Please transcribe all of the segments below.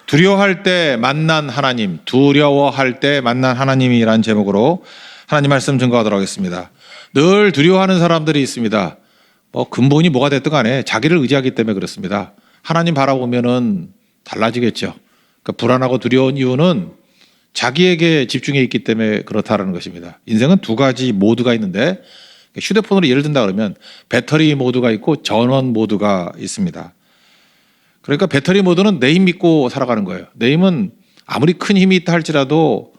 두려워할 때 만난 하나님, 두려워할 때 만난 하나님이라는 제목으로 하나님 말씀 증거하도록 하겠습니다. 늘 두려워하는 사람들이 있습니다. 근본이 뭐가 됐든 간에 자기를 의지하기 때문에 그렇습니다. 하나님 바라보면은 달라지겠죠. 그러니까 불안하고 두려운 이유는 자기에게 집중해 있기 때문에 그렇다라는 것입니다. 인생은 두 가지 모드가 있는데 휴대폰으로 예를 든다 그러면 배터리 모드가 있고 전원 모드가 있습니다. 그러니까 배터리 모드는 내 힘 믿고 살아가는 거예요. 내 힘은 아무리 큰 힘이 있다 할지라도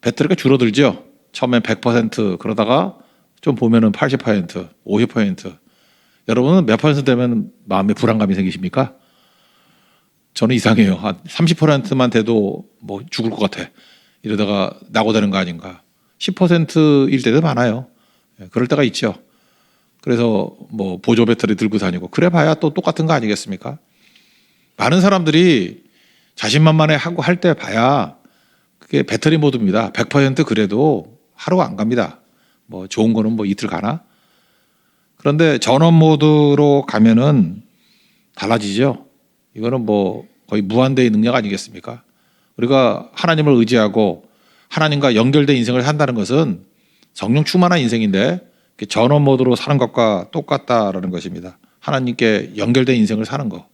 배터리가 줄어들죠. 처음엔 100% 그러다가 좀 보면은 80%, 50%. 여러분은 몇 퍼센트 되면 마음에 불안감이 생기십니까? 저는 이상해요. 한 30%만 돼도 뭐 죽을 것 같아. 이러다가 낙오되는 거 아닌가. 10%일 때도 많아요. 그럴 때가 있죠. 그래서 뭐 보조 배터리 들고 다니고 그래 봐야 또 똑같은 거 아니겠습니까? 많은 사람들이 자신만만해 하고 할 때 봐야 그게 배터리 모드입니다. 100% 그래도 하루가 안 갑니다. 뭐 좋은 거는 뭐 이틀 가나? 그런데 전원 모드로 가면은 달라지죠. 이거는 뭐 거의 무한대의 능력 아니겠습니까? 우리가 하나님을 의지하고 하나님과 연결된 인생을 산다는 것은 성령 충만한 인생인데 전원 모드로 사는 것과 똑같다라는 것입니다. 하나님께 연결된 인생을 사는 거.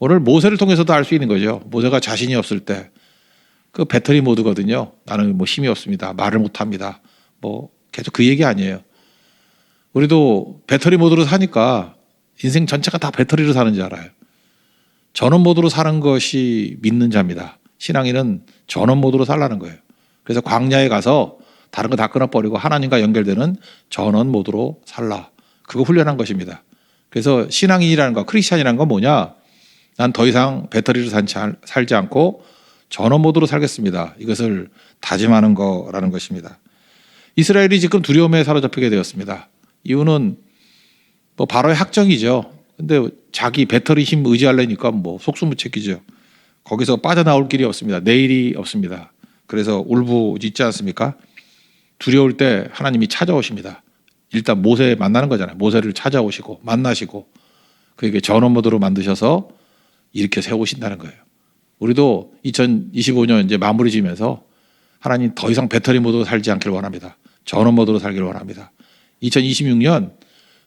오늘 모세를 통해서도 알 수 있는 거죠. 모세가 자신이 없을 때 그 배터리 모드거든요. 나는 뭐 힘이 없습니다. 말을 못합니다. 뭐 계속 그 얘기 아니에요. 우리도 배터리 모드로 사니까 인생 전체가 다 배터리로 사는 줄 알아요. 전원 모드로 사는 것이 믿는 자입니다. 신앙인은 전원 모드로 살라는 거예요. 그래서 광야에 가서 다른 거 다 끊어버리고 하나님과 연결되는 전원 모드로 살라. 그거 훈련한 것입니다. 그래서 신앙인이라는 거, 크리스찬이라는 건 뭐냐? 난 더 이상 배터리로 살지 않고 전원 모드로 살겠습니다. 이것을 다짐하는 거라는 것입니다. 이스라엘이 지금 두려움에 사로잡히게 되었습니다. 이유는 뭐 바로의 학정이죠. 근데 자기 배터리 힘 의지하려니까 뭐 속수무책이죠. 거기서 빠져나올 길이 없습니다. 내일이 없습니다. 그래서 울부짖지 않습니까? 두려울 때 하나님이 찾아오십니다. 일단 모세 만나는 거잖아요. 모세를 찾아오시고 만나시고 그에게 전원 모드로 만드셔서 이렇게 세우신다는 거예요. 우리도 2025년 이제 마무리 지면서 하나님 더 이상 배터리 모드로 살지 않기를 원합니다. 전원 모드로 살기를 원합니다. 2026년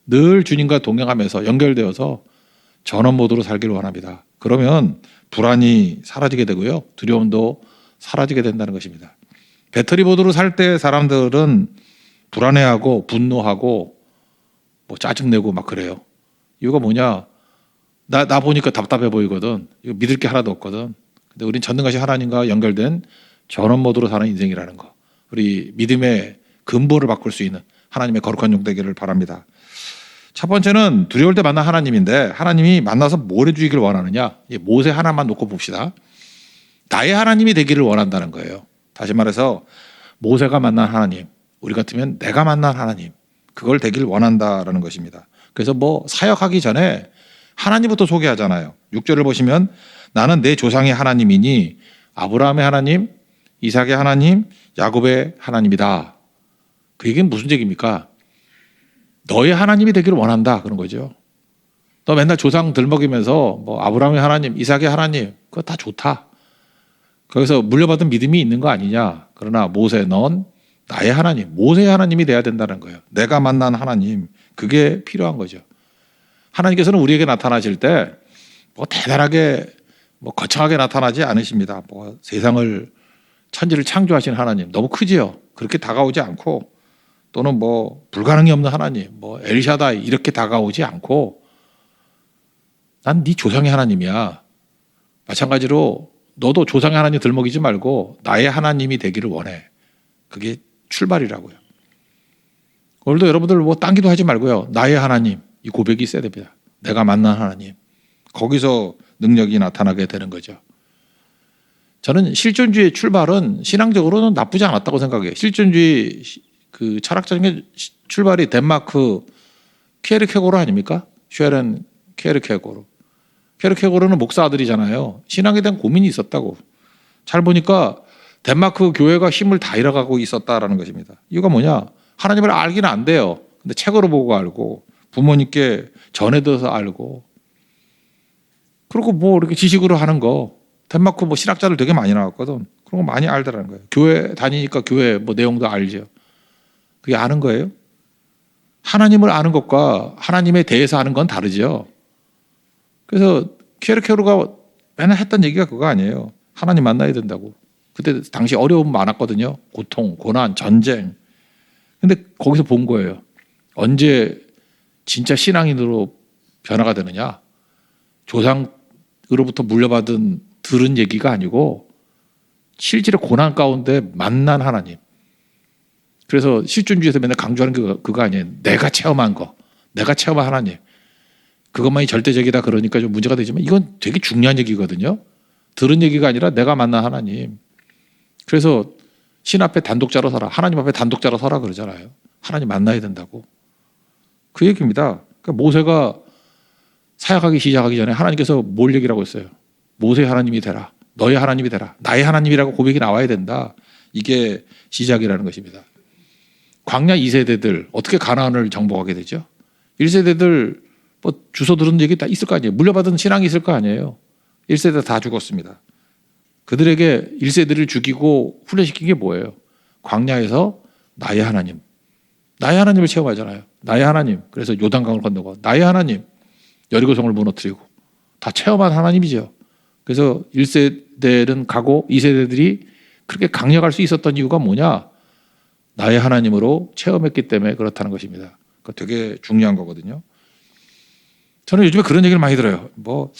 늘 주님과 동행하면서 연결되어서 전원 모드로 살기를 원합니다. 그러면 불안이 사라지게 되고요. 두려움도 사라지게 된다는 것입니다. 배터리 모드로 살 때 사람들은 불안해하고 분노하고 뭐 짜증내고 막 그래요. 이유가 뭐냐? 나 보니까 답답해 보이거든. 이거 믿을 게 하나도 없거든. 근데 우린 전능하신 하나님과 연결된 전원 모드로 사는 인생이라는 거. 우리 믿음의 근본을 바꿀 수 있는 하나님의 거룩한 종 되기를 바랍니다. 첫 번째는 두려울 때 만난 하나님인데 하나님이 만나서 뭘 해주기를 원하느냐? 모세 하나만 놓고 봅시다. 나의 하나님이 되기를 원한다는 거예요. 다시 말해서 모세가 만난 하나님, 우리 같으면 내가 만난 하나님, 그걸 되길 원한다라는 것입니다. 그래서 뭐 사역하기 전에 하나님부터 소개하잖아요. 6절을 보시면 나는 내 조상의 하나님이니 아브라함의 하나님, 이삭의 하나님, 야곱의 하나님이다. 그 얘기는 무슨 얘기입니까? 너의 하나님이 되기를 원한다 그런 거죠. 너 맨날 조상 들먹이면서 뭐 아브라함의 하나님, 이삭의 하나님 그거 다 좋다. 거기서 물려받은 믿음이 있는 거 아니냐. 그러나 모세 넌 나의 하나님, 모세의 하나님이 돼야 된다는 거예요. 내가 만난 하나님, 그게 필요한 거죠. 하나님께서는 우리에게 나타나실 때 뭐 대단하게 뭐 거창하게 나타나지 않으십니다. 뭐 세상을 천지를 창조하신 하나님 너무 크지요. 그렇게 다가오지 않고 또는 뭐 불가능이 없는 하나님, 뭐 엘샤다이 이렇게 다가오지 않고 난 네 조상의 하나님이야. 마찬가지로 너도 조상의 하나님 들먹이지 말고 나의 하나님이 되기를 원해. 그게 출발이라고요. 오늘도 여러분들 뭐 딴 기도 하지 말고요. 나의 하나님, 이 고백이 있어야 됩니다. 내가 만난 하나님. 거기서 능력이 나타나게 되는 거죠. 저는 실존주의의 출발은 신앙적으로는 나쁘지 않았다고 생각해요. 실존주의 그 철학적인 출발이 덴마크 케르케고르 아닙니까? 쉐렌 케르케고르. 케르케고르는 목사 아들이잖아요. 신앙에 대한 고민이 있었다고. 잘 보니까 덴마크 교회가 힘을 다 잃어가고 있었다라는 것입니다. 이유가 뭐냐? 하나님을 알기는 안 돼요. 근데 책으로 보고 알고 부모님께 전해들어서 알고 그리고 뭐 이렇게 지식으로 하는 거, 덴마크 뭐 신학자들 되게 많이 나왔거든. 그런 거 많이 알더라는 거예요. 교회 다니니까 교회 뭐 내용도 알죠. 그게 아는 거예요. 하나님을 아는 것과 하나님에 대해서 아는 건 다르죠. 그래서 키에르케고르가 맨날 했던 얘기가 그거 아니에요. 하나님 만나야 된다고. 그때 당시 어려움 많았거든요. 고통, 고난, 전쟁. 근데 거기서 본 거예요. 언제 진짜 신앙인으로 변화가 되느냐. 조상으로부터 물려받은 들은 얘기가 아니고 실제로 고난 가운데 만난 하나님. 그래서 실존주의에서 맨날 강조하는 그거 아니에요. 내가 체험한 거. 내가 체험한 하나님. 그것만이 절대적이다 그러니까 좀 문제가 되지만 이건 되게 중요한 얘기거든요. 들은 얘기가 아니라 내가 만난 하나님. 그래서 신 앞에 단독자로 서라. 하나님 앞에 단독자로 서라 그러잖아요. 하나님 만나야 된다고. 그 얘기입니다. 그러니까 모세가 사역하기 시작하기 전에 하나님께서 뭘 얘기라고 했어요? 모세의 하나님이 되라. 너의 하나님이 되라. 나의 하나님이라고 고백이 나와야 된다. 이게 시작이라는 것입니다. 광야 2세대들 어떻게 가나안을 정복하게 되죠? 1세대들 뭐 주워 들은 얘기 다 있을 거 아니에요. 물려받은 신앙이 있을 거 아니에요. 1세대 다 죽었습니다. 그들에게 1세대를 죽이고 훈련시킨 게 뭐예요? 광야에서 나의 하나님. 나의 하나님을 체험하잖아요. 나의 하나님. 그래서 요단강을 건너고 나의 하나님. 여리고성을 무너뜨리고 다 체험한 하나님이죠. 그래서 1세대는 가고 2세대들이 그렇게 강력할 수 있었던 이유가 뭐냐? 나의 하나님으로 체험했기 때문에 그렇다는 것입니다. 그러니까 되게 중요한 거거든요. 저는 요즘에 그런 얘기를 많이 들어요. 뭐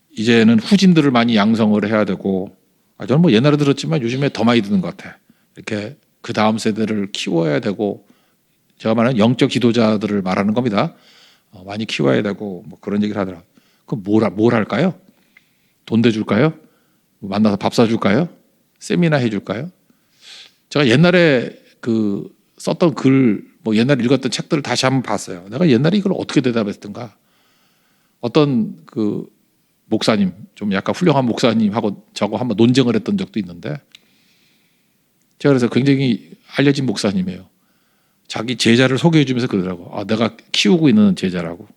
이제는 후진들을 많이 양성을 해야 되고, 저는 뭐 옛날에 들었지만 요즘에 더 많이 듣는 것 같아. 이렇게 그 다음 세대를 키워야 되고, 제가 말하는 영적 지도자들을 말하는 겁니다. 많이 키워야 되고 뭐 그런 얘기를 하더라고요. 그럼 뭘 할까요? 돈 대줄까요? 만나서 밥 사줄까요? 세미나 해줄까요? 제가 옛날에 그 썼던 글, 뭐 옛날에 읽었던 책들을 다시 한번 봤어요. 내가 옛날에 이걸 어떻게 대답했던가. 어떤 그 목사님, 좀 약간 훌륭한 목사님하고 저거 한번 논쟁을 했던 적도 있는데, 제가 그래서 굉장히 알려진 목사님이에요. 자기 제자를 소개해 주면서 그러더라고. 내가 키우고 있는 제자라고.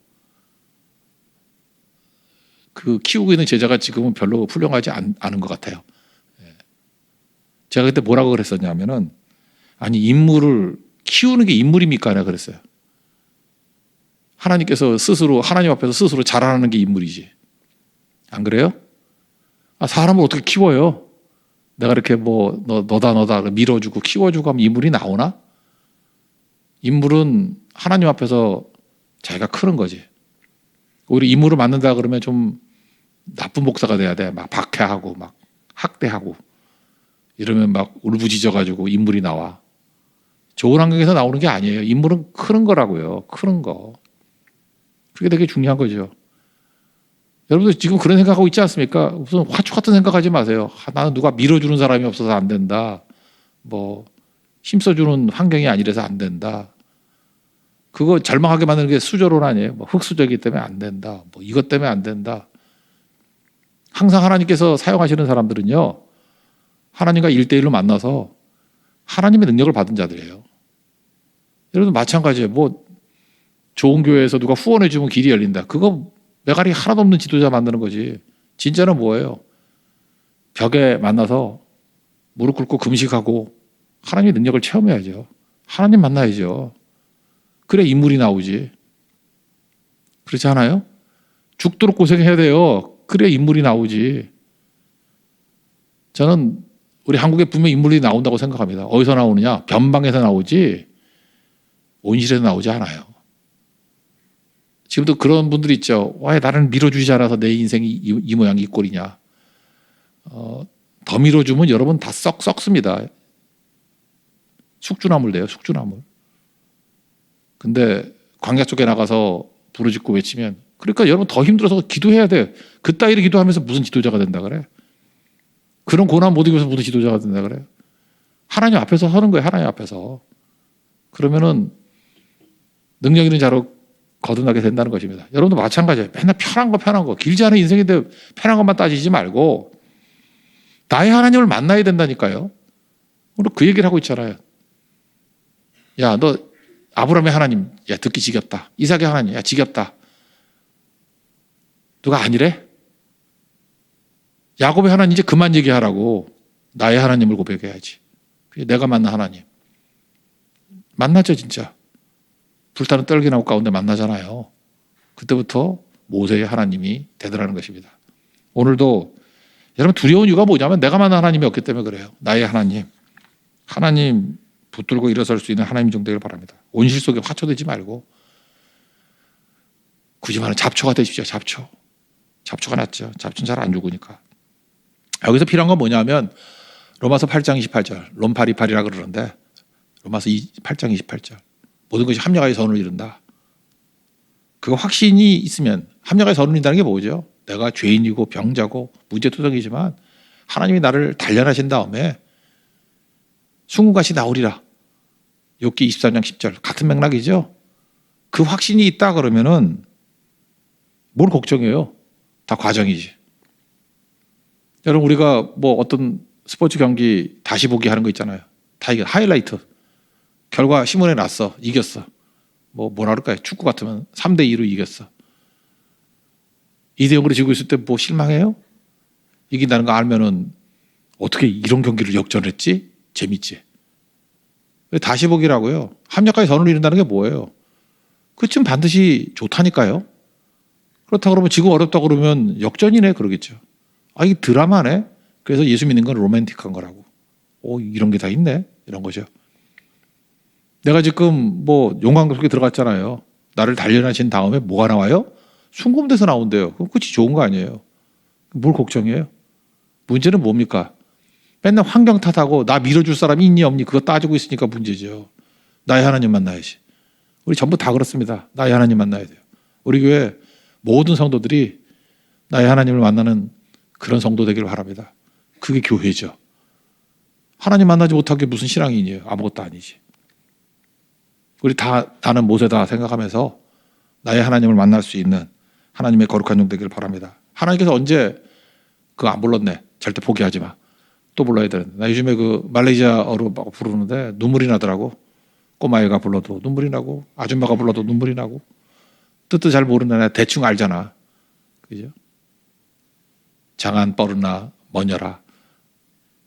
그 키우고 있는 제자가 지금은 별로 훌륭하지 않은 것 같아요. 제가 그때 뭐라고 그랬었냐면은, 아니 인물을 키우는 게 인물입니까? 내가 그랬어요. 하나님께서 스스로, 하나님 앞에서 스스로 자라나는 게 인물이지. 안 그래요? 사람을 어떻게 키워요? 내가 이렇게 뭐 너다 밀어주고 키워주고 하면 인물이 나오나? 인물은 하나님 앞에서 자기가 크는 거지. 오히려 인물을 만든다 그러면 좀 나쁜 목사가 돼야 돼. 막 박해하고 막 학대하고 이러면 막 울부짖어가지고 인물이 나와. 좋은 환경에서 나오는 게 아니에요. 인물은 크는 거라고요. 크는 거. 그게 되게 중요한 거죠. 여러분들 지금 그런 생각하고 있지 않습니까? 무슨 화초 같은 생각하지 마세요. 나는 누가 밀어주는 사람이 없어서 안 된다. 뭐 힘써주는 환경이 아니라서 안 된다. 그거 절망하게 만드는 게 수저론 아니에요. 뭐 흙수저이기 때문에 안 된다. 뭐 이것 때문에 안 된다. 항상 하나님께서 사용하시는 사람들은요, 하나님과 1대1로 만나서 하나님의 능력을 받은 자들이에요. 여러분 마찬가지예요. 뭐 좋은 교회에서 누가 후원해 주면 길이 열린다. 그거 메가리 하나도 없는 지도자 만드는 거지. 진짜는 뭐예요? 벽에 만나서 무릎 꿇고 금식하고 하나님의 능력을 체험해야죠. 하나님 만나야죠. 그래 인물이 나오지. 그렇지 않아요? 죽도록 고생해야 돼요. 그래 인물이 나오지. 저는 우리 한국에 분명 인물이 나온다고 생각합니다. 어디서 나오느냐? 변방에서 나오지 온실에서 나오지 않아요. 지금도 그런 분들이 있죠. 왜 나를 밀어주지 않아서 내 인생이 이 모양 이 꼴이냐. 더 밀어주면 여러분 다 썩습니다. 숙주나물 돼요. 숙주나물. 근데 광야 쪽에 나가서 부르짖고 외치면, 그러니까 여러분 더 힘들어서 기도해야 돼. 그따위로 기도하면서 무슨 지도자가 된다 그래? 그런 고난 못 이겨서 무슨 지도자가 된다 그래? 하나님 앞에서 서는 거예요. 하나님 앞에서. 그러면은 능력 있는 자로 거듭나게 된다는 것입니다. 여러분도 마찬가지예요. 맨날 편한 거 길지 않은 인생인데 편한 것만 따지지 말고 나의 하나님을 만나야 된다니까요. 오늘 그 얘기를 하고 있잖아요. 야, 너 아브라함의 하나님, 야 듣기 지겹다. 이삭의 하나님, 야 지겹다. 누가 아니래? 야곱의 하나님 이제 그만 얘기하라고. 나의 하나님을 고백해야지. 내가 만난 하나님. 만나죠 진짜. 불타는 떨기나무 가운데 만나잖아요. 그때부터 모세의 하나님이 되더라는 것입니다. 오늘도 여러분 두려운 이유가 뭐냐면 내가 만난 하나님이 없기 때문에 그래요. 나의 하나님. 하나님 붙들고 일어설 수 있는 하나님 정되기를 바랍니다. 온실 속에 화초되지 말고 굳이 말하면 잡초가 되십시오. 잡초. 잡초가 낫죠. 잡초는 잘 안 죽으니까. 여기서 필요한 건 뭐냐면 로마서 8장 28절 롬파리파리라 그러는데 로마서 8장 28절 모든 것이 합력하여 선을 이룬다. 그 확신이 있으면 합력하여 선을 이룬다는 게 뭐죠? 내가 죄인이고 병자고 문제투성이지만 하나님이 나를 단련하신 다음에 순금같이 나오리라. 욥기 23장 10절 같은 맥락이죠. 그 확신이 있다 그러면은 뭘 걱정해요? 다 과정이지. 여러분 우리가 뭐 어떤 스포츠 경기 다시 보기 하는 거 있잖아요. 다 이게 하이라이트. 결과 신문에 났어. 이겼어. 뭐라 그럴까요? 축구 같으면 3대2로 이겼어. 2대0으로 지고 있을 때 뭐 실망해요? 이긴다는 거 알면은 어떻게 이런 경기를 역전했지? 재밌지. 다시 보기라고요. 합력하여 선을 이룬다는 게 뭐예요? 그쯤 반드시 좋다니까요. 그렇다 그러면 지금 어렵다 그러면 역전이네 그러겠죠. 아 이게 드라마네. 그래서 예수 믿는 건 로맨틱한 거라고. 이런 게 다 있네. 이런 거죠. 내가 지금 뭐 용광 속에 들어갔잖아요. 나를 단련하신 다음에 뭐가 나와요? 순금돼서 나온대요. 그럼 끝이 좋은 거 아니에요. 뭘 걱정해요? 문제는 뭡니까? 맨날 환경 탓하고 나 밀어줄 사람이 있니 없니 그거 따지고 있으니까 문제죠. 나의 하나님 만나야지. 우리 전부 다 그렇습니다. 나의 하나님 만나야 돼요. 우리 교회 모든 성도들이 나의 하나님을 만나는 그런 성도 되기를 바랍니다. 그게 교회죠. 하나님 만나지 못한 게 무슨 신앙인이에요? 아무것도 아니지. 우리 다 나는 모세다 생각하면서 나의 하나님을 만날 수 있는 하나님의 거룩한 종 되기를 바랍니다. 하나님께서 언제 그거 안 불렀네. 절대 포기하지 마. 또 불러야 되는데. 나 요즘에 그 말레이시아어로 막 부르는데 눈물이 나더라고. 꼬마애가 불러도 눈물이 나고 아줌마가 불러도 눈물이 나고 뜻도 잘 모르는 애 대충 알잖아. 그죠? 장안 뻐르나 머녀라.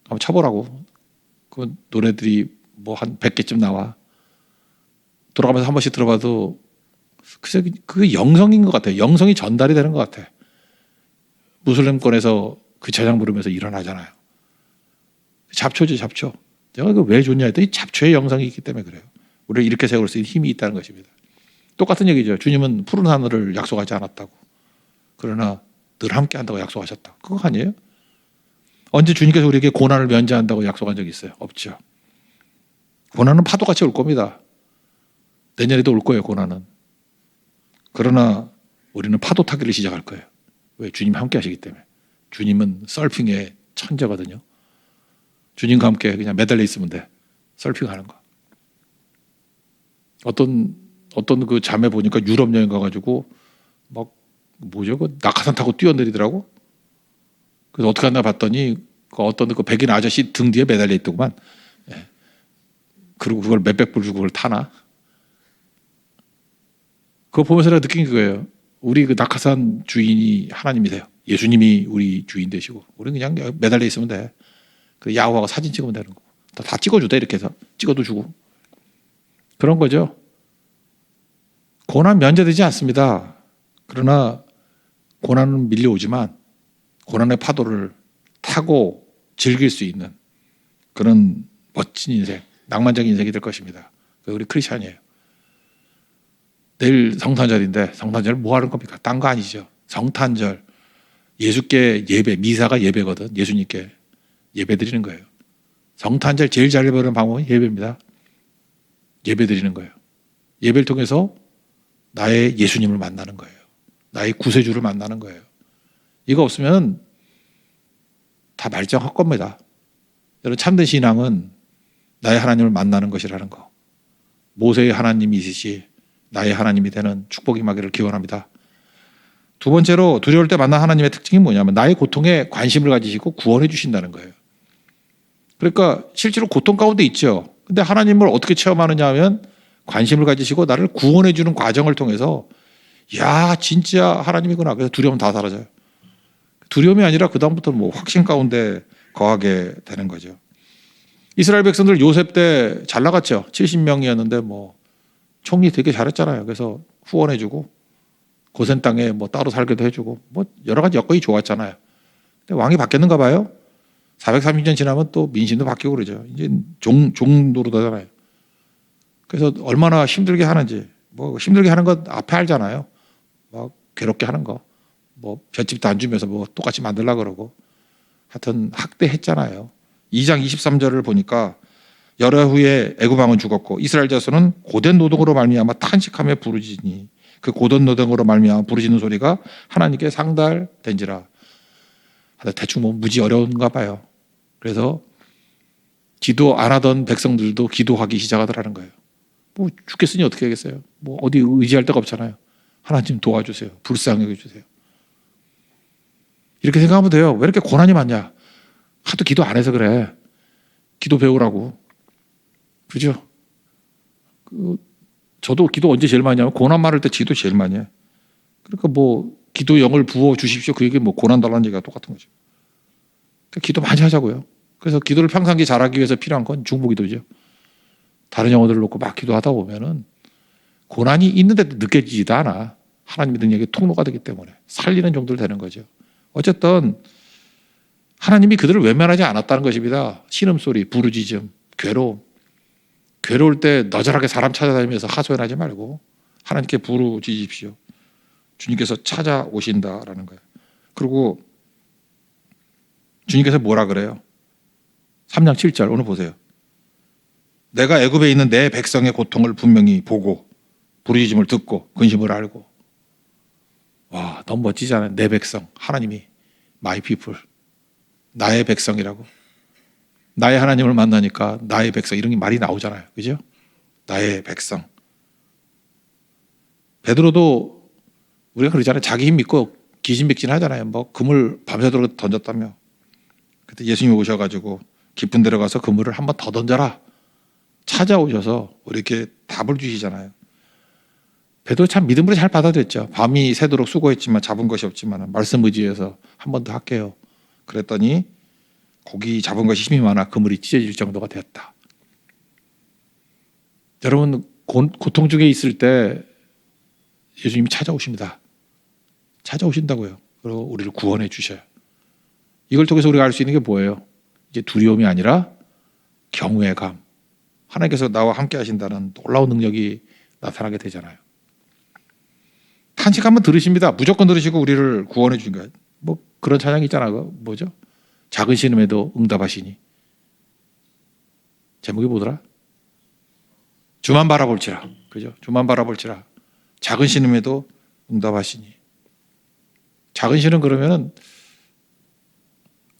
한번 쳐보라고. 그 노래들이 뭐 한 100개쯤 나와. 돌아가면서 한 번씩 들어봐도 그게 영성인 것 같아요. 영성이 전달이 되는 것 같아. 무슬림권에서 그 찬양 부르면서 일어나잖아요. 잡초죠, 잡초. 내가 이거 왜 좋냐 했더니 잡초의 영성이 있기 때문에 그래요. 우리를 이렇게 세울 수 있는 힘이 있다는 것입니다. 똑같은 얘기죠. 주님은 푸른 하늘을 약속하지 않았다고. 그러나 늘 함께 한다고 약속하셨다. 그거 아니에요? 언제 주님께서 우리에게 고난을 면제한다고 약속한 적이 있어요? 없죠. 고난은 파도같이 올 겁니다. 내년에도 올 거예요, 고난은. 그러나 우리는 파도 타기를 시작할 거예요. 왜? 주님 함께 하시기 때문에. 주님은 서핑의 천재거든요. 주님과 함께 그냥 매달려 있으면 돼. 서핑하는 거. 어떤 그 자매 보니까 유럽 여행 가가지고 막 뭐죠? 그 낙하산 타고 뛰어내리더라고. 그래서 어떻게 하나 봤더니 그 어떤 그 백인 아저씨 등 뒤에 매달려 있더구만. 예. 그리고 그걸 몇백 불 주고 그걸 타나? 그거 보면서 내가 느낀 거예요. 우리 그 낙하산 주인이 하나님이세요. 예수님이 우리 주인 되시고 우리는 그냥 매달려 있으면 돼. 그 야호와가 사진 찍으면 되는 거. 다 찍어주대 이렇게 해서 찍어도 주고 그런 거죠. 고난 면제되지 않습니다. 그러나 고난은 밀려오지만 고난의 파도를 타고 즐길 수 있는 그런 멋진 인생, 낭만적인 인생이 될 것입니다. 우리 크리스찬이에요. 내일 성탄절인데 성탄절 뭐 하는 겁니까? 딴 거 아니죠. 성탄절 예수께 예배, 미사가 예배거든. 예수님께 예배 드리는 거예요. 성탄절 제일 잘 예배하는 방법은 예배입니다. 예배 드리는 거예요. 예배를 통해서 나의 예수님을 만나는 거예요. 나의 구세주를 만나는 거예요. 이거 없으면 다 말짱할 겁니다. 여러분 참된 신앙은 나의 하나님을 만나는 것이라는 거. 모세의 하나님이 있으시 나의 하나님이 되는 축복이 임하기를 기원합니다. 두 번째로 두려울 때 만난 하나님의 특징이 뭐냐면 나의 고통에 관심을 가지시고 구원해 주신다는 거예요. 그러니까 실제로 고통 가운데 있죠. 근데 하나님을 어떻게 체험하느냐 하면 관심을 가지시고 나를 구원해 주는 과정을 통해서 야 진짜 하나님이구나. 그래서 두려움 다 사라져요. 두려움이 아니라 그다음부터는 뭐 확신 가운데 거하게 되는 거죠. 이스라엘 백성들 요셉 때 잘 나갔죠. 70명이었는데 뭐 총리 되게 잘했잖아요. 그래서 후원해주고 고센 땅에 뭐 따로 살게도 해주고 뭐 여러 가지 여건이 좋았잖아요. 근데 왕이 바뀌었는가 봐요. 430년 지나면 또 민심도 바뀌고 그러죠. 이제 종 노릇하잖아요. 그래서 얼마나 힘들게 하는지 뭐 힘들게 하는 건 앞에 알잖아요. 막 괴롭게 하는 거, 뭐 볏집도 안 주면서 뭐 똑같이 만들라 그러고 하여튼 학대했잖아요. 2장 23절을 보니까 열화 후에 애굽 왕은 죽었고 이스라엘 자손은 고된 노동으로 말미암아 탄식하며 부르짖니 그 고된 노동으로 말미암아 부르짖는 소리가 하나님께 상달된지라. 대충 뭐 무지 어려운가 봐요. 그래서 기도 안 하던 백성들도 기도하기 시작하더라는 거예요. 뭐 죽겠으니 어떻게 하겠어요? 뭐 어디 의지할 데가 없잖아요. 하나님 도와주세요. 불쌍히 여겨주세요. 이렇게 생각하면 돼요. 왜 이렇게 고난이 많냐? 하도 기도 안 해서 그래. 기도 배우라고. 그죠? 저도 기도 언제 제일 많이 하면 고난 많을 때 기도 제일 많이 해. 그러니까 뭐 기도 영을 부어 주십시오. 그 얘기 뭐 고난 달라는 얘기가 똑같은 거죠. 그러니까 기도 많이 하자고요. 그래서 기도를 평상시 잘하기 위해서 필요한 건 중보기도죠. 다른 영어들을 놓고 막 기도하다 보면은 고난이 있는데도 느껴지지도 않아. 하나님의 능력의 통로가 되기 때문에 살리는 정도로 되는 거죠. 어쨌든 하나님이 그들을 외면하지 않았다는 것입니다. 신음소리, 부르짖음, 괴로움. 괴로울 때 너절하게 사람 찾아다니면서 하소연하지 말고 하나님께 부르짖으십시오. 주님께서 찾아오신다라는 거예요. 그리고 주님께서 뭐라 그래요? 3장 7절 오늘 보세요. 내가 애굽에 있는 내 백성의 고통을 분명히 보고 부르짖음을 듣고 근심을 알고. 와, 너무 멋지잖아요. 내 백성, 하나님이 my people, 나의 백성이라고. 나의 하나님을 만나니까 나의 백성 이런 게 말이 나오잖아요. 그죠? 나의 백성. 베드로도 우리가 그러잖아요. 자기 힘 믿고 기진맥진 하잖아요. 뭐 그물 밤새도록 던졌다며. 그때 예수님이 오셔가지고 깊은 데로 가서 그물을 한 번 더 던져라. 찾아오셔서 이렇게 답을 주시잖아요. 베드로 참 믿음으로 잘 받아들였죠. 밤이 새도록 수고했지만 잡은 것이 없지만 말씀 의지해서 한 번 더 할게요. 그랬더니 고기 잡은 것이 힘이 많아 그물이 찢어질 정도가 되었다. 여러분 고통 중에 있을 때 예수님이 찾아오십니다. 찾아오신다고요. 그리고 우리를 구원해 주셔요. 이걸 통해서 우리가 알 수 있는 게 뭐예요? 이제 두려움이 아니라 경외의 감. 하나님께서 나와 함께 하신다는 놀라운 능력이 나타나게 되잖아요. 탄식 한번 들으십니다. 무조건 들으시고 우리를 구원해 주신 거예요. 뭐 그런 찬양이 있잖아요. 뭐죠? 작은 신음에도 응답하시니. 제목이 뭐더라? 주만 바라볼지라. 그죠? 주만 바라볼지라. 작은 신음에도 응답하시니. 작은 신음 그러면은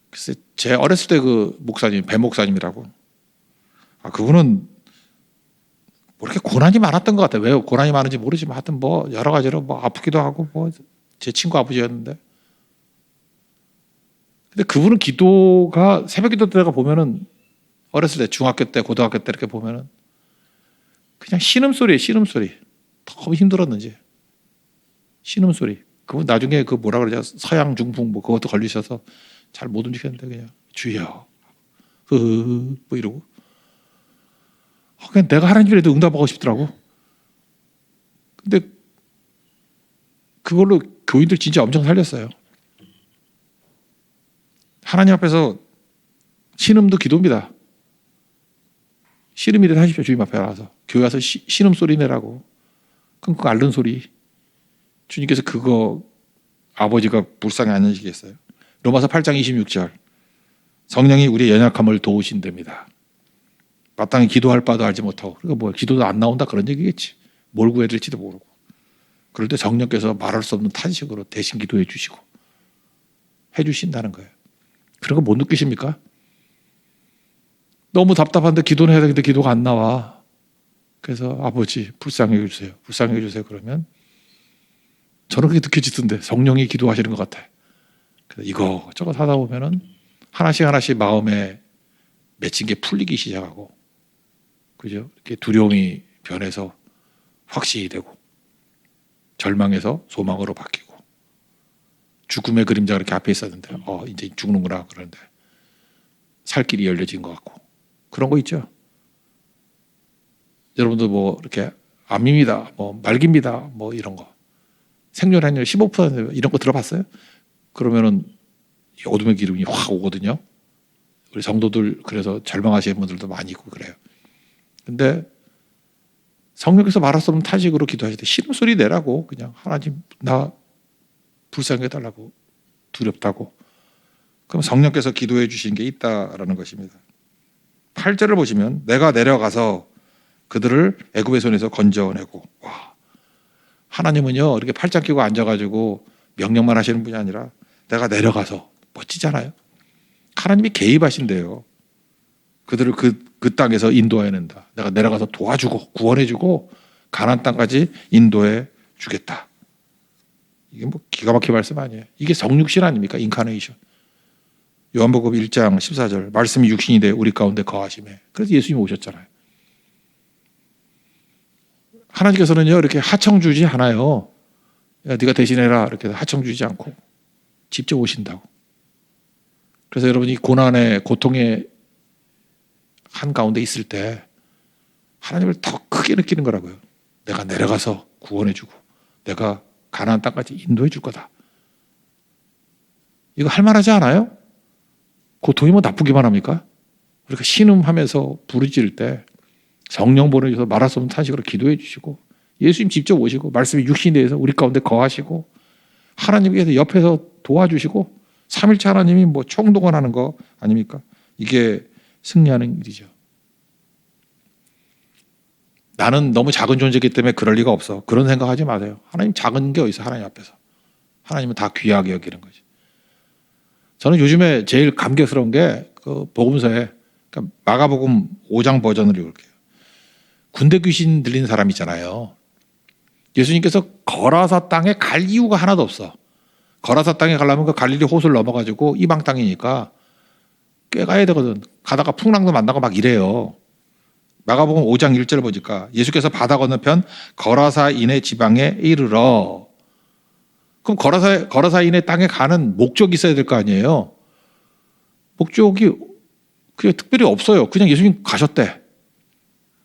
글쎄 제 어렸을 때 그 목사님, 배 목사님이라고. 그분은 뭐 이렇게 고난이 많았던 것 같아요. 왜 고난이 많은지 모르지만 하여튼 뭐 여러 가지로 뭐 아프기도 하고 뭐 제 친구 아버지였는데. 근데 그분은 기도가 새벽 기도 때가 보면은 어렸을 때 중학교 때 고등학교 때 이렇게 보면은 그냥 신음소리예요. 신음소리. 너무 힘들었는지. 신음소리. 그분 나중에 그 뭐라 그러죠? 서양 중풍 뭐 그것도 걸리셔서 잘 못 움직였는데 그냥 주여 뭐 이러고 그냥 내가 하나님이라도 응답하고 싶더라고. 근데 그걸로 교인들 진짜 엄청 살렸어요. 하나님 앞에서 신음도 기도입니다. 신음이라도 하십시오. 주님 앞에 나와서 교회 와서 신음 소리 내라고. 끙끙 앓는 소리. 주님께서 그거 아버지가 불쌍히 안 하시겠어요? 로마서 8장 26절 성령이 우리의 연약함을 도우신답니다. 마땅히 기도할 바도 알지 못하고 그러니까 뭐 기도도 안 나온다 그런 얘기겠지. 뭘 구해야 될지도 모르고. 그럴 때 성령께서 말할 수 없는 탄식으로 대신 기도해 주시고 해주신다는 거예요. 그런 거 못 느끼십니까? 너무 답답한데 기도는 해야 되는데 기도가 안 나와. 그래서 아버지 불쌍히 해주세요. 불쌍히 해주세요. 그러면 저는 그게 느껴지던데 성령이 기도하시는 것 같아. 그래서 이거저거 하다 보면은 하나씩 마음에 맺힌 게 풀리기 시작하고, 그죠? 이렇게 두려움이 변해서 확신이 되고, 절망에서 소망으로 바뀌고, 죽음의 그림자가 이렇게 앞에 있었는데 이제 죽는구나 그러는데 살 길이 열려진 것 같고 그런 거 있죠. 여러분도 뭐 이렇게 암입니다, 뭐 말기입니다, 뭐 이런 거 생존율 15% 이런 거 들어봤어요? 그러면은 어둠의 기름이 확 오거든요. 우리 성도들 그래서 절망하시는 분들도 많이 있고 그래요. 근데 성령께서 말할 수 없는 탄식으로 기도하실 때 신음소리 내라고, 그냥 하나님 나 불쌍히 해달라고, 두렵다고. 그럼 성령께서 기도해 주신 게 있다라는 것입니다. 8절을 보시면 내가 내려가서 그들을 애굽의 손에서 건져내고, 와, 하나님은요 이렇게 팔짱 끼고 앉아가지고 명령만 하시는 분이 아니라 내가 내려가서, 멋지잖아요. 하나님이 개입하신대요. 그들을 그 땅에서 인도해낸다. 내가 내려가서 도와주고 구원해주고 가나안 땅까지 인도해 주겠다. 이게 뭐 기가 막힌 말씀 아니에요. 이게 성육신 아닙니까? 인카네이션. 요한복음 1장 14절 말씀이 육신이 돼 우리 가운데 거하심에. 그래서 예수님이 오셨잖아요. 하나님께서는요 이렇게 하청 주지 않아요. 야, 네가 대신해라 이렇게 하청 주지 않고 직접 오신다고. 그래서 여러분이 고난의 고통의 한가운데 있을 때 하나님을 더 크게 느끼는 거라고요. 내가 내려가서 구원해주고 내가 가나안 땅까지 인도해 줄 거다. 이거 할 만하지 않아요? 고통이 뭐 나쁘기만 합니까? 우리가 신음하면서 부르짖을 때 성령 보내주셔서 말할 수 없는 탄식으로 기도해 주시고 예수님 직접 오시고 말씀이 육신에 대해서 우리 가운데 거하시고 하나님께서 옆에서 도와주시고 삼일체 하나님이 뭐 총동원하는 거 아닙니까? 이게 승리하는 일이죠. 나는 너무 작은 존재이기 때문에 그럴 리가 없어. 그런 생각하지 마세요. 하나님 작은 게 어디 있어? 하나님 앞에서. 하나님은 다 귀하게 여기는 거지. 저는 요즘에 제일 감격스러운 게 그 복음서에, 그러니까 마가복음 5장 버전으로 읽을게요. 군대 귀신 들린 사람 있잖아요. 예수님께서 거라사 땅에 갈 이유가 하나도 없어. 거라사 땅에 가려면 그 갈릴리 호수를 넘어가지고 이방 땅이니까 꽤 가야 되거든. 가다가 풍랑도 만나고 막 이래요. 마가복음 5장 1절 보니까 예수께서 바다 건너편 거라사인의 지방에 이르러. 그럼 거라사인의 땅에 가는 목적이 있어야 될 거 아니에요. 목적이 그냥 특별히 없어요. 그냥 예수님 가셨대.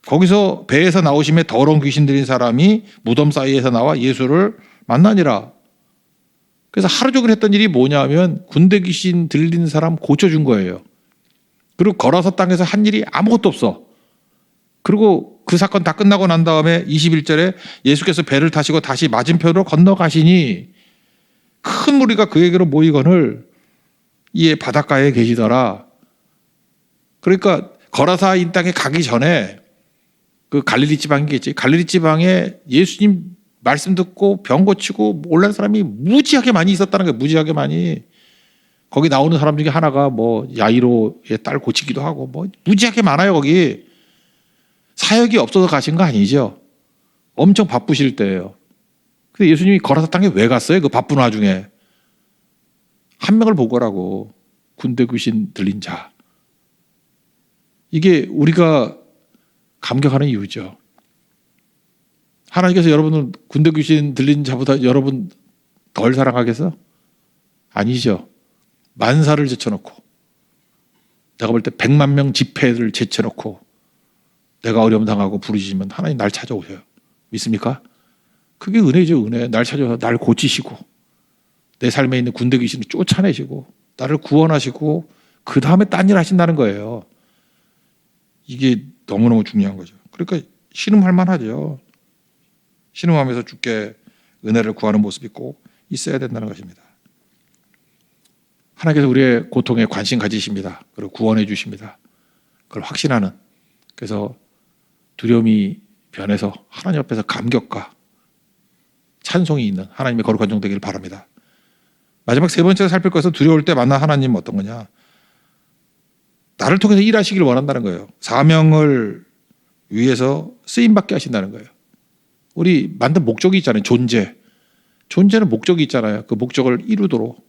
거기서 배에서 나오심에 더러운 귀신 들린 사람이 무덤 사이에서 나와 예수를 만나니라. 그래서 하루 종일 했던 일이 뭐냐면 군대 귀신 들린 사람 고쳐준 거예요. 그리고 거라사 땅에서 한 일이 아무것도 없어. 그리고 그 사건 다 끝나고 난 다음에 21절에 예수께서 배를 타시고 다시 맞은편으로 건너가시니 큰 무리가 그에게로 모이거늘 이에 바닷가에 계시더라. 그러니까 거라사인 땅에 가기 전에 그 갈릴리 지방이겠지. 갈릴리 지방에 예수님 말씀 듣고 병 고치고 올라온 사람이 무지하게 많이 있었다는 거예요. 무지하게 많이. 거기 나오는 사람 중에 하나가 뭐 야이로의 딸 고치기도 하고 뭐 무지하게 많아요. 거기. 사역이 없어서 가신 거 아니죠. 엄청 바쁘실 때예요. 근데 예수님이 거라사 땅에 왜 갔어요? 그 바쁜 와중에. 한 명을 보고라고. 군대 귀신 들린 자. 이게 우리가 감격하는 이유죠. 하나님께서 여러분은 군대 귀신 들린 자보다 여러분 덜 사랑하겠어? 아니죠. 만사를 제쳐놓고 내가 볼 때 100만 명 집회를 제쳐놓고 내가 어려움 당하고 부르짖으면 하나님 날 찾아오셔요. 믿습니까? 그게 은혜죠. 은혜. 날 찾아와서 날 고치시고 내 삶에 있는 군대 귀신을 쫓아내시고 나를 구원하시고 그 다음에 딴 일 하신다는 거예요. 이게 너무너무 중요한 거죠. 그러니까 신음할 만하죠. 신음하면서 주께 은혜를 구하는 모습이 꼭 있어야 된다는 것입니다. 하나님께서 우리의 고통에 관심 가지십니다. 그리고 구원해 주십니다. 그걸 확신하는. 그래서 두려움이 변해서 하나님 앞에서 감격과 찬송이 있는 하나님의 거룩한 종 되기를 바랍니다. 마지막 세 번째로 살필 것은 두려울 때 만난 하나님은 어떤 거냐. 나를 통해서 일하시기를 원한다는 거예요. 사명을 위해서 쓰임받게 하신다는 거예요. 우리 만든 목적이 있잖아요. 존재. 존재는 목적이 있잖아요. 그 목적을 이루도록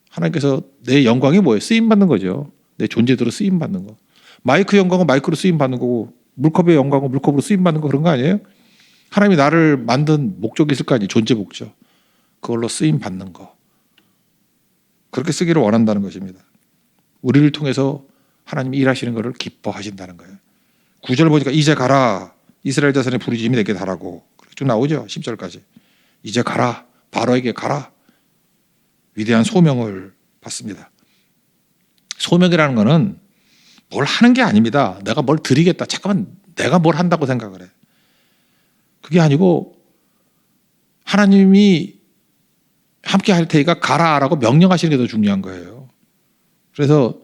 하나님께서 내 영광이 뭐예요? 쓰임받는 거죠. 내 존재대로 쓰임받는 거. 마이크 영광은 마이크로 쓰임받는 거고 물컵의 영광은 물컵으로 쓰임받는 거 그런 거 아니에요? 하나님이 나를 만든 목적이 있을 거 아니에요. 존재 목적. 그걸로 쓰임받는 거. 그렇게 쓰기를 원한다는 것입니다. 우리를 통해서 하나님이 일하시는 것을 기뻐하신다는 거예요. 9절 보니까 이제 가라 이스라엘 자손의 부르짖음이 내게 달하고 쭉 나오죠. 10절까지 이제 가라 바로에게 가라 위대한 소명을 받습니다. 소명이라는 거는 뭘 하는 게 아닙니다. 내가 뭘 드리겠다. 잠깐만 내가 뭘 한다고 생각을 해. 그게 아니고 하나님이 함께 할 테니까 가라라고 명령하시는 게 더 중요한 거예요. 그래서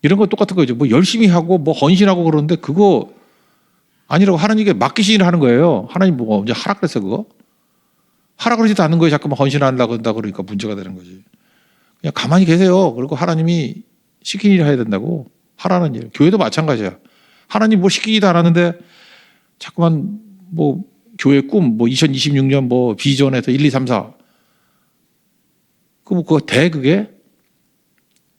이런 거 똑같은 거죠. 뭐 열심히 하고 뭐 헌신하고 그러는데 그거 아니라고 하나님께 맡기시기를 하는 거예요. 하나님 뭐가 언제 하라 그랬어 그거? 하라 그러지도 않는 거예요. 자꾸만 헌신하려고 한다 그러니까 문제가 되는 거지. 그냥 가만히 계세요. 그리고 하나님이 시킨 일을 해야 된다고. 하라는 일. 교회도 마찬가지야. 하나님 뭐 시키지도 않았는데 자꾸만 뭐 교회 꿈, 뭐 2026년 뭐 비전에서 1, 2, 3, 4. 그거 돼 그게?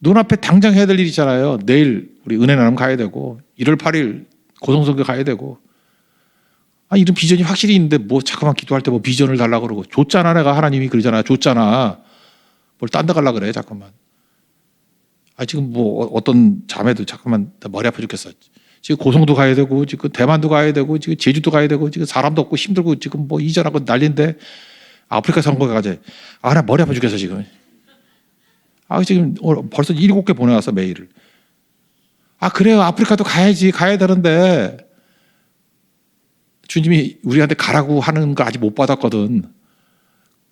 눈앞에 당장 해야 될 일 있잖아요. 내일 우리 은혜 나눔 가야 되고 1월 8일 고성선교 가야 되고 이런 비전이 확실히 있는데 뭐 자꾸만 기도할 때 뭐 비전을 달라고 그러고 줬잖아 내가 하나님이 그러잖아. 줬잖아. 뭘 딴 데 가려고 그래 자꾸만. 지금 뭐 어떤 자매도 잠깐만 머리 아파 죽겠어. 지금 고성도 가야 되고 지금 대만도 가야 되고 지금 제주도 가야 되고 지금 사람도 없고 힘들고 지금 뭐 이전하고 난리인데 아프리카 선거에 가자. 나 머리 아파 죽겠어 지금. 지금 벌써 7개 보내왔어 메일을. 그래요 아프리카도 가야 되는데 주님이 우리한테 가라고 하는 거 아직 못 받았거든.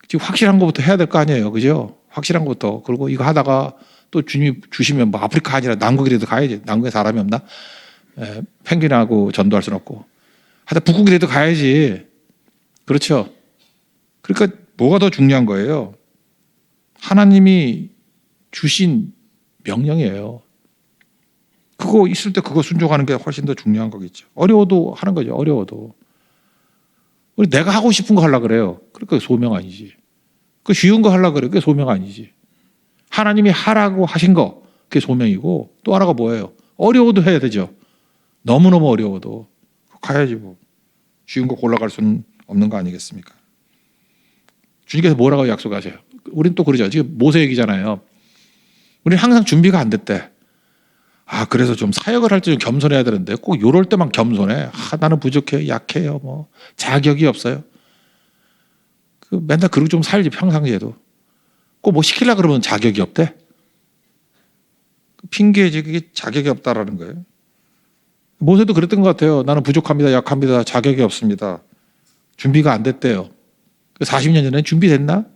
지금 확실한 것부터 해야 될 거 아니에요, 그죠? 확실한 것부터. 그리고 이거 하다가 또 주님이 주시면 뭐 아프리카 아니라 남극이라도 가야지. 남극에 사람이 없나? 펭귄하고 전도할 수는 없고. 하여튼 북극이라도 가야지. 그렇죠? 그러니까 뭐가 더 중요한 거예요? 하나님이 주신 명령이에요. 그거 있을 때 그거 순종하는 게 훨씬 더 중요한 거겠죠. 어려워도 하는 거죠. 어려워도. 우리 내가 하고 싶은 거 하려고 그래요. 그러니까 소명 아니지. 그 쉬운 거 하려고 그래요. 그게 소명 아니지. 하나님이 하라고 하신 거 그게 소명이고 또 하나가 뭐예요? 어려워도 해야 되죠. 너무너무 어려워도 가야지 뭐. 쉬운 거 골라갈 수는 없는 거 아니겠습니까? 주님께서 뭐라고 약속하세요? 우린 또 그러죠. 지금 모세 얘기잖아요. 우리는 항상 준비가 안 됐대. 그래서 좀 사역을 할 때 좀 겸손해야 되는데 꼭 요럴 때만 겸손해. 나는 부족해요. 약해요. 뭐 자격이 없어요. 맨날 그러고 좀 살지 평상시에도. 꼭 뭐 시키려고 그러면 자격이 없대. 핑계지 그게 자격이 없다라는 거예요. 모세도 그랬던 것 같아요. 나는 부족합니다. 약합니다. 자격이 없습니다. 준비가 안 됐대요. 40년 전에 준비됐나?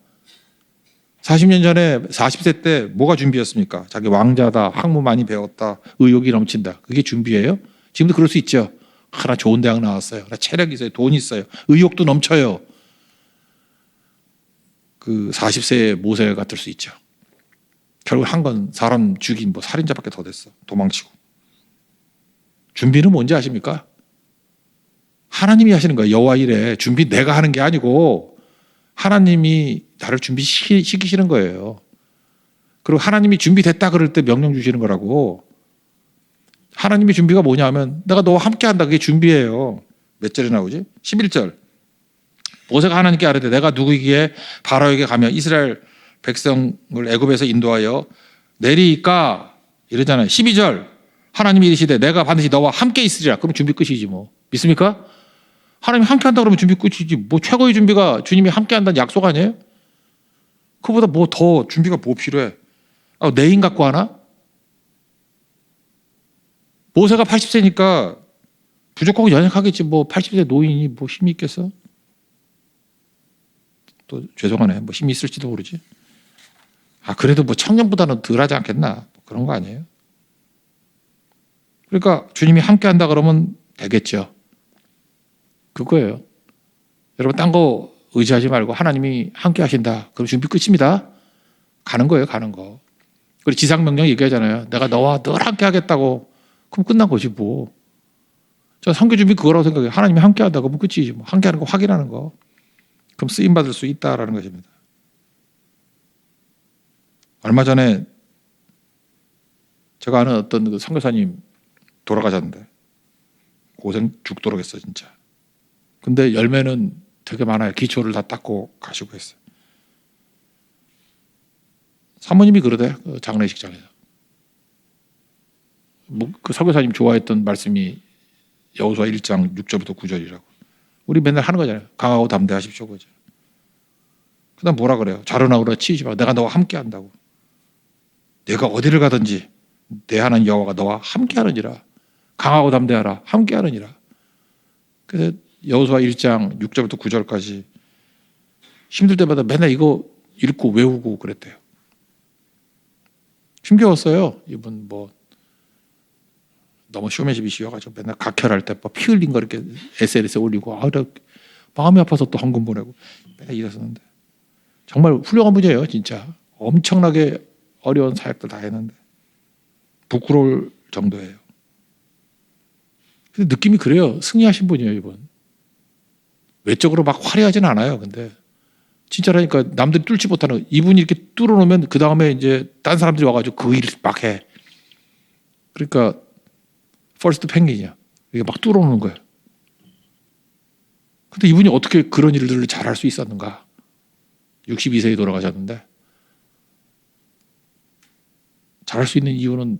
40년 전에 40세 때 뭐가 준비였습니까? 자기 왕자다, 학문 많이 배웠다, 의욕이 넘친다. 그게 준비예요? 지금도 그럴 수 있죠. 나 좋은 대학 나왔어요. 나 체력이 있어요. 돈 있어요. 의욕도 넘쳐요. 그 40세의 모세 같을 수 있죠. 결국 한 건 사람 죽인 뭐 살인자밖에 더 됐어. 도망치고. 준비는 뭔지 아십니까? 하나님이 하시는 거예요. 여호와 일에 준비 내가 하는 게 아니고 하나님이 나를 준비시키시는 거예요. 그리고 하나님이 준비됐다 그럴 때 명령 주시는 거라고. 하나님의 준비가 뭐냐 하면 내가 너와 함께 한다. 그게 준비예요. 몇 절에 나오지? 11절. 모세가 하나님께 아뢰되 내가 누구이기에 바로에게 가며 이스라엘 백성을 애굽에서 인도하여 내리까 이러잖아요. 12절. 하나님이 이르시되 내가 반드시 너와 함께 있으리라. 그럼 준비 끝이지 뭐. 믿습니까? 하나님이 함께 한다 그러면 준비 끝이지. 뭐 최고의 준비가 주님이 함께 한다는 약속 아니에요? 그보다 뭐 더 준비가 뭐 필요해? 내인 갖고 하나? 모세가 80세니까 부족하고 연약하겠지. 뭐 80세 노인이 뭐 힘이 있겠어? 또 죄송하네. 뭐 힘이 있을지도 모르지. 그래도 뭐 청년보다는 덜하지 않겠나? 뭐 그런 거 아니에요? 그러니까 주님이 함께 한다 그러면 되겠죠. 그거예요. 여러분 딴 거 의지하지 말고 하나님이 함께 하신다. 그럼 준비 끝입니다. 가는 거예요. 가는 거. 그리고 지상명령 얘기하잖아요. 내가 너와 늘 함께 하겠다고. 그럼 끝난 거지 뭐. 저 선교 준비 그거라고 생각해요. 하나님이 함께 한다. 그러면 끝이지 뭐. 함께 하는 거 확인하는 거. 그럼 쓰임받을 수 있다라는 것입니다. 얼마 전에 제가 아는 어떤 그 선교사님 돌아가셨는데 고생 죽도록 했어 진짜. 근데 열매는 되게 많아요. 기초를 다 닦고 가시고 했어요. 사모님이 그러대, 그 장례식장에서. 그 설교사님 좋아했던 말씀이 여호수아 1장 6절부터 9절이라고. 우리 맨날 하는 거잖아요. 강하고 담대하십시오. 그죠? 그다음 뭐라 그래요? 자로나 그러나 치이지 마. 내가 너와 함께 한다고. 내가 어디를 가든지 내 하나님 여호와가 너와 함께 하느니라. 강하고 담대하라. 함께 하느니라. 그래서 여호수아 1장 6절부터 9절까지 힘들 때마다 맨날 이거 읽고 외우고 그랬대요. 힘겨웠어요. 이분 뭐 너무 쇼맨십이시여가지고 맨날 각혈할 때 피 흘린 거 이렇게 SNS에 올리고 마음이 아파서 또 헌금 보내고 맨날 이랬었는데 정말 훌륭한 분이에요. 진짜 엄청나게 어려운 사역들 다 했는데 부끄러울 정도예요. 근데 느낌이 그래요. 승리하신 분이에요. 이분 외적으로 막 화려하진 않아요. 근데 진짜라니까 남들이 뚫지 못하는 이분이 이렇게 뚫어놓으면 그 다음에 이제 딴 사람들이 와가지고 그 일을 막 해. 그러니까 퍼스트 펭귄이야. 이게 막 뚫어놓는 거예요. 근데 이분이 어떻게 그런 일들을 잘할 수 있었는가? 62세에 돌아가셨는데 잘할 수 있는 이유는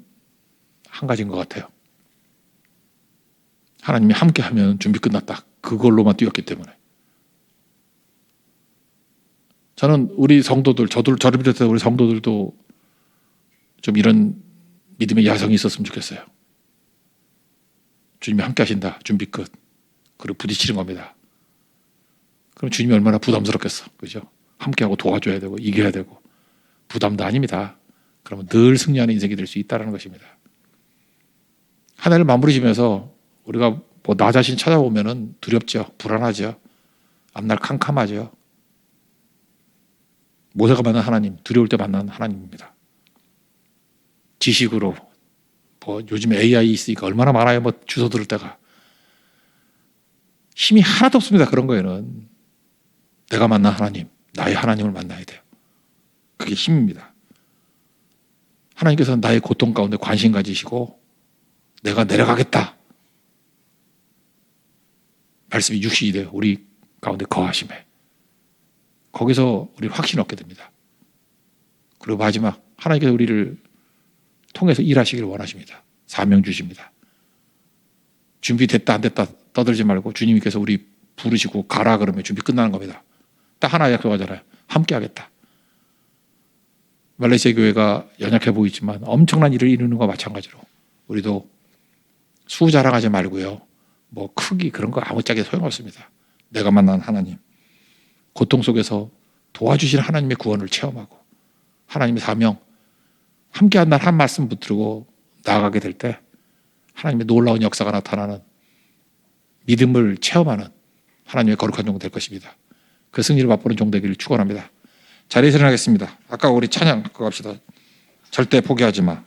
한 가지인 것 같아요. 하나님이 함께하면 준비 끝났다. 그걸로만 뛰었기 때문에. 저는 우리 성도들, 저를 비롯해서 우리 성도들도 좀 이런 믿음의 야성이 있었으면 좋겠어요. 주님이 함께 하신다. 준비 끝. 그리고 부딪히는 겁니다. 그럼 주님이 얼마나 부담스럽겠어. 그죠? 함께하고 도와줘야 되고 이겨야 되고 부담도 아닙니다. 그러면 늘 승리하는 인생이 될 수 있다는 것입니다. 한 해를 마무리 지면서 우리가 뭐 나 자신 찾아보면 두렵죠. 불안하죠. 앞날 캄캄하죠. 모세가 만난 하나님, 두려울 때 만난 하나님입니다. 지식으로 뭐 요즘 AI 있으니까 얼마나 많아요. 뭐 주소 들을 때가 힘이 하나도 없습니다. 그런 거에는 내가 만난 하나님, 나의 하나님을 만나야 돼요. 그게 힘입니다. 하나님께서는 나의 고통 가운데 관심 가지시고 내가 내려가겠다. 말씀이 육신이 돼요. 우리 가운데 거하심에. 거기서 우리 확신 얻게 됩니다. 그리고 마지막 하나님께서 우리를 통해서 일하시기를 원하십니다. 사명 주십니다. 준비됐다 안 됐다 떠들지 말고 주님께서 우리 부르시고 가라 그러면 준비 끝나는 겁니다. 딱 하나 약속하잖아요. 함께 하겠다. 말레이시아 교회가 연약해 보이지만 엄청난 일을 이루는 것과 마찬가지로 우리도 수 자랑하지 말고요. 뭐 크기 그런 거 아무짝에 소용없습니다. 내가 만난 하나님. 고통 속에서 도와주시는 하나님의 구원을 체험하고 하나님의 사명 함께한 날 한 말씀 붙들고 나아가게 될 때 하나님의 놀라운 역사가 나타나는 믿음을 체험하는 하나님의 거룩한 종 될 것입니다. 그 승리를 맛보는 종 되기를 축원합니다. 자리에서 일어나겠습니다. 아까 우리 찬양 그거 합시다. 절대 포기하지 마.